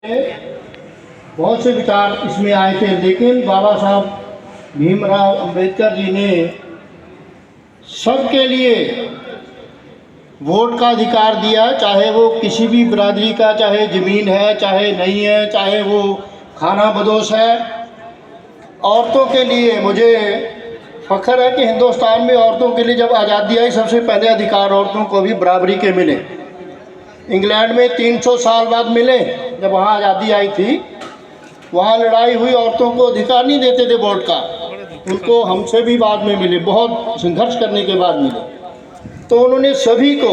बहुत से विचार इसमें आए थे, लेकिन बाबा साहब भीमराव अंबेडकर जी ने सबके लिए वोट का अधिकार दिया, चाहे वो किसी भी बिरादरी का, चाहे ज़मीन है चाहे नहीं है, चाहे वो खाना बदोश है। औरतों के लिए मुझे फ़ख्र है कि हिंदुस्तान में औरतों के लिए जब आज़ादी आई, सबसे पहले अधिकार औरतों को भी बराबरी के मिले। इंग्लैंड में 300 साल बाद मिले, जब वहाँ आज़ादी आई थी। वहाँ लड़ाई हुई, औरतों को अधिकार नहीं देते थे वोट का, उनको हमसे भी बाद में मिले, बहुत संघर्ष करने के बाद मिले। तो उन्होंने सभी को,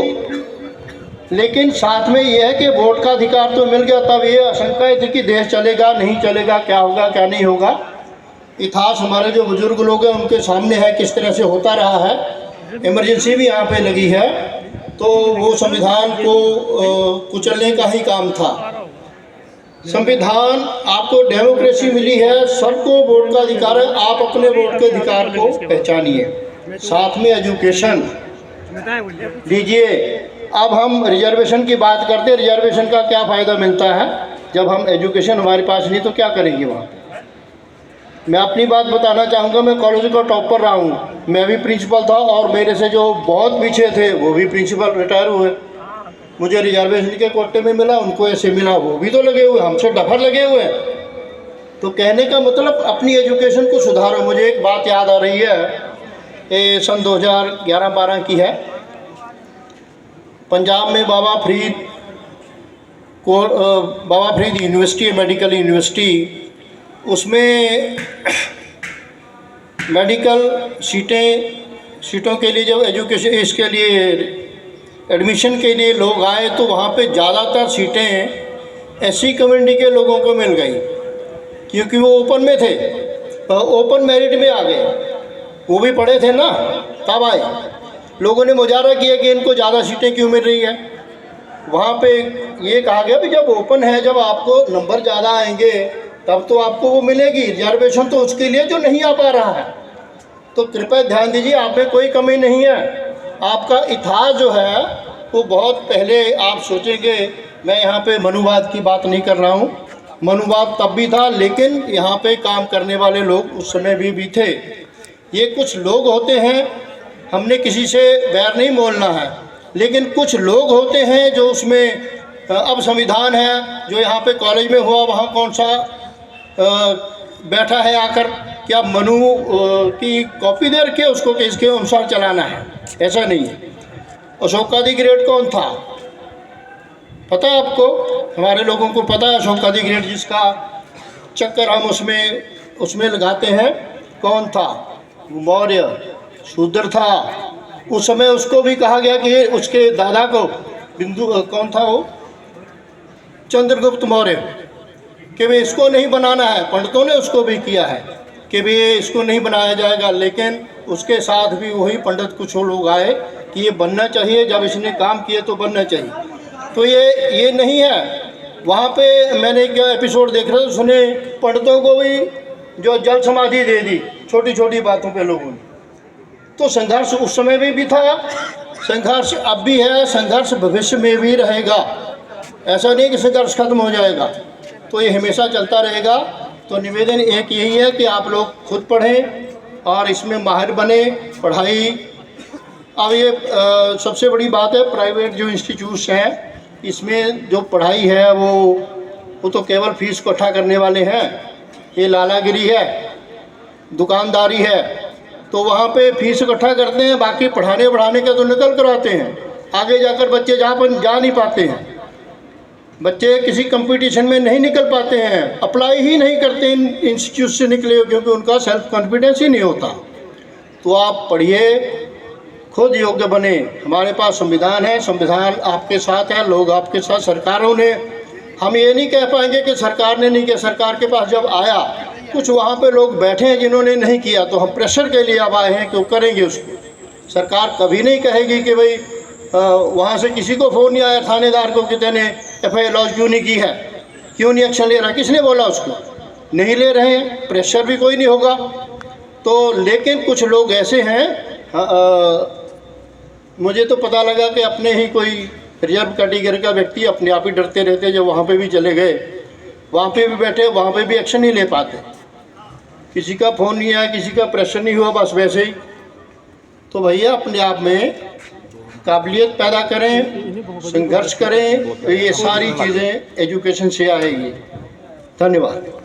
लेकिन साथ में ये है कि वोट का अधिकार तो मिल गया, तब ये आशंकाएं थी कि देश चलेगा नहीं चलेगा, क्या होगा क्या नहीं होगा। इतिहास हमारे जो बुजुर्ग लोग हैं उनके सामने है किस तरह से होता रहा है। इमरजेंसी भी यहाँ पे लगी है, तो वो संविधान को कुचलने का ही काम था। संविधान, आपको डेमोक्रेसी मिली है, सबको वोट का अधिकार है, आप अपने वोट के अधिकार को पहचानिए। साथ में एजुकेशन दीजिए। अब हम रिजर्वेशन की बात करते हैं, रिजर्वेशन का क्या फ़ायदा मिलता है जब हम एजुकेशन हमारे पास नहीं, तो क्या करेंगे वहाँ। मैं अपनी बात बताना चाहूँगा, मैं कॉलेज का टॉपर रहा हूँ, मैं भी प्रिंसिपल था, और मेरे से जो बहुत पीछे थे वो भी प्रिंसिपल रिटायर हुए। मुझे रिजर्वेशन के कोटे में मिला, उनको ऐसे मिला, वो भी तो लगे हुए, हमसे डफर लगे हुए हैं। तो कहने का मतलब अपनी एजुकेशन को सुधारो। मुझे एक बात याद आ रही है, ये सन 2011-12 की है। पंजाब में बाबा फरीद यूनिवर्सिटी, मेडिकल यूनिवर्सिटी, उसमें मेडिकल सीटों के लिए जब एजुकेशन, इसके लिए एडमिशन के लिए लोग आए, तो वहाँ पे ज़्यादातर सीटें एससी कम्युनिटी के लोगों को मिल गई, क्योंकि वो ओपन में थे, ओपन मेरिट में आ गए, वो भी पढ़े थे ना, तब आए। लोगों ने मुजाहरा किया कि इनको ज़्यादा सीटें क्यों मिल रही है। वहाँ पे ये कहा गया कि जब ओपन है, जब आपको नंबर ज़्यादा आएंगे तब तो आपको वो मिलेगी, रिजर्वेशन तो उसके लिए जो नहीं आ पा रहा है। तो कृपया ध्यान दीजिए, आप में कोई कमी नहीं है। आपका इतिहास जो है वो बहुत पहले, आप सोचेंगे, मैं यहाँ पे मनुवाद की बात नहीं कर रहा हूँ, मनुवाद तब भी था, लेकिन यहाँ पे काम करने वाले लोग उस समय भी थे। ये कुछ लोग होते हैं, हमने किसी से बैर नहीं मोलना है, लेकिन कुछ लोग होते हैं जो उसमें, अब संविधान है जो यहाँ पे कॉलेज में हुआ, वहाँ कौन सा बैठा है आकर, क्या मनु की कॉपी दे रखी है उसको कि इसके अनुसार चलाना है, ऐसा नहीं है। अशोकादि ग्रेड कौन था पता है आपको? हमारे लोगों को पता है अशोकादि ग्रेड, जिसका चक्कर हम उसमें लगाते हैं, कौन था? मौर्य, शूद्र था। उस समय उसको भी कहा गया कि उसके दादा को, कौन था वो, चंद्रगुप्त मौर्य, कि वे इसको नहीं बनाना है। पंडितों ने उसको भी किया है कि वे इसको नहीं बनाया जाएगा, लेकिन उसके साथ भी वही पंडित कुछ लोग आए कि ये बनना चाहिए, जब इसने काम किए तो बनना चाहिए। तो ये नहीं है। वहाँ पे मैंने एक एपिसोड देख रहा था, सुने पंडितों को भी जो जल समाधि दे दी छोटी छोटी बातों पे लोगों ने। तो संघर्ष उस समय भी था, संघर्ष अब भी है, संघर्ष भविष्य में भी रहेगा। ऐसा नहीं कि संघर्ष खत्म हो जाएगा, तो ये हमेशा चलता रहेगा। तो निवेदन एक यही है कि आप लोग खुद पढ़ें और इसमें माहिर बने। पढ़ाई, अब ये सबसे बड़ी बात है, प्राइवेट जो इंस्टीट्यूट्स हैं, इसमें जो पढ़ाई है वो तो केवल फीस इकट्ठा करने वाले हैं। ये लालागिरी है, दुकानदारी है। तो वहाँ पे फीस इकट्ठा करते हैं, बाकी पढ़ाने बढ़ाने का तो निकल कर आते हैं। आगे जाकर बच्चे जा नहीं पाते हैं, बच्चे किसी कंपटीशन में नहीं निकल पाते हैं, अप्लाई ही नहीं करते इन इंस्टीट्यूट से निकले, क्योंकि उनका सेल्फ कॉन्फिडेंस ही नहीं होता। तो आप पढ़िए, खुद योग्य बने। हमारे पास संविधान है, संविधान आपके साथ है, लोग आपके साथ, सरकारों ने, हम ये नहीं कह पाएंगे कि सरकार ने नहीं किया। सरकार के पास जब आया, कुछ वहाँ पे लोग बैठे हैं जिन्होंने नहीं किया, तो हम प्रेशर के लिए अब आए हैं कि वो करेंगे उसको। सरकार कभी नहीं कहेगी कि भाई वहाँ से किसी को फ़ोन नहीं आया थानेदार को कि तेने FIR लॉन्च क्यों नहीं की है, क्यों नहीं एक्शन ले रहा, किसने बोला उसको? नहीं ले रहे हैं, प्रेशर भी कोई नहीं होगा। तो लेकिन कुछ लोग ऐसे हैं, मुझे तो पता लगा कि अपने ही कोई रिजर्व कैटेगरी का व्यक्ति अपने आप ही डरते रहते, जब वहाँ पे भी चले गए वहाँ पे भी बैठे, वहाँ पे भी एक्शन नहीं ले पाते। किसी का फ़ोन नहीं आया, किसी का प्रेशर नहीं हुआ, बस वैसे ही। तो भैया अपने आप में काबिलियत पैदा करें, संघर्ष करें, तो ये सारी चीज़ें एजुकेशन से आएगी। धन्यवाद।